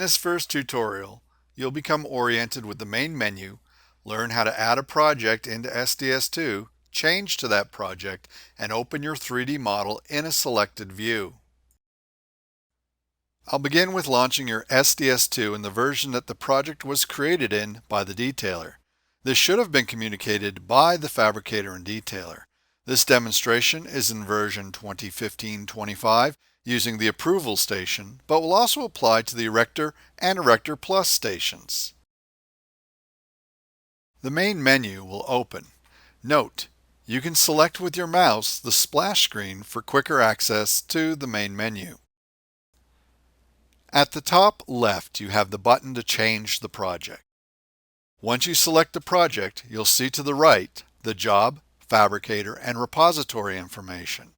this first tutorial, you'll become oriented with the main menu, learn how to add a project into SDS2, change to that project, and open your 3D model in a selected view. I'll begin with launching your SDS2 in the version that the project was created in by the detailer. This should have been communicated by the fabricator and detailer. This demonstration is in version 2015-25 using the approval station, but will also apply to the Erector and Erector Plus stations. The main menu will open. Note, you can select with your mouse the splash screen for quicker access to the main menu. At the top left, you have the button to change the project. Once you select the project, you'll see to the right the job, fabricator, and repository information.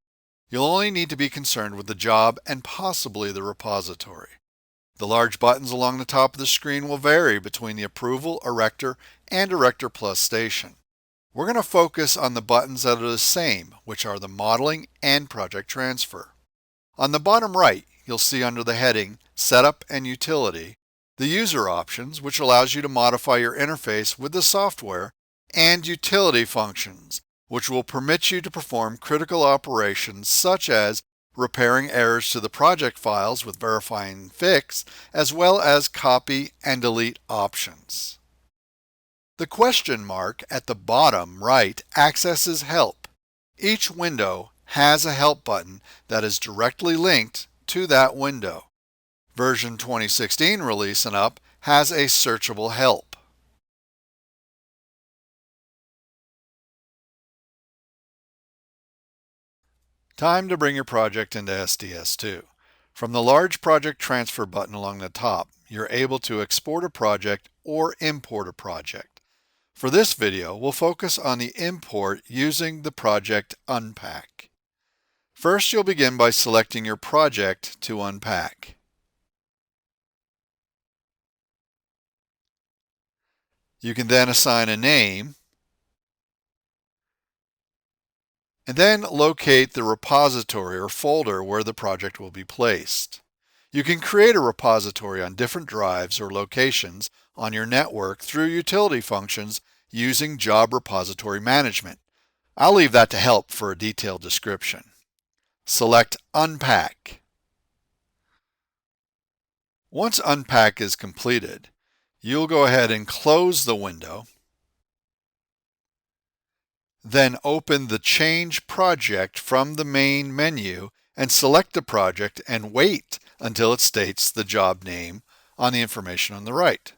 You'll only need to be concerned with the job and possibly the repository. The large buttons along the top of the screen will vary between the Approval, Erector, and Erector Plus station. We're going to focus on the buttons that are the same, which are the Modeling and Project Transfer. On the bottom right, you'll see under the heading Setup and Utility, the User Options, which allows you to modify your interface with the software, and Utility Functions, which will permit you to perform critical operations such as repairing errors to the project files with Verify and Fix, as well as copy and delete options. The question mark at the bottom right accesses Help. Each window has a Help button that is directly linked to that window. Version 2016 release and up has a searchable help. Time to bring your project into SDS2. From the large project transfer button along the top, you're able to export a project or import a project. For this video, we'll focus on the import using the project Unpack. First, you'll begin by selecting your project to unpack. You can then assign a name, and then locate the repository or folder where the project will be placed. You can create a repository on different drives or locations on your network through utility functions using Job Repository Management. I'll leave that to Help for a detailed description. Select Unpack. Once Unpack is completed, you'll go ahead and close the window. Then open the Change Project from the main menu and select the project and wait until it states the job name on the information on the right.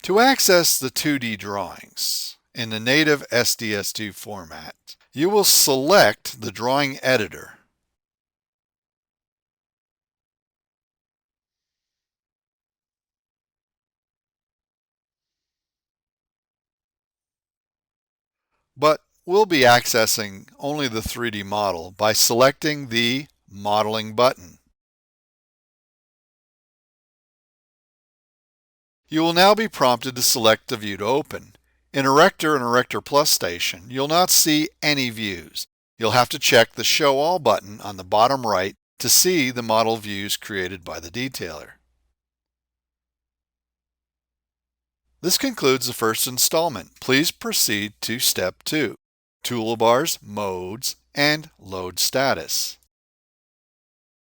To access the 2D drawings in the native SDS2 format, you will select the drawing editor. But we'll be accessing only the 3D model by selecting the Modeling button. You will now be prompted to select the view to open. In Erector and Erector Plus station, you'll not see any views. You'll have to check the Show All button on the bottom right to see the model views created by the detailer. This concludes the first installment. Please proceed to Step 2, Toolbars, Modes, and Load Status.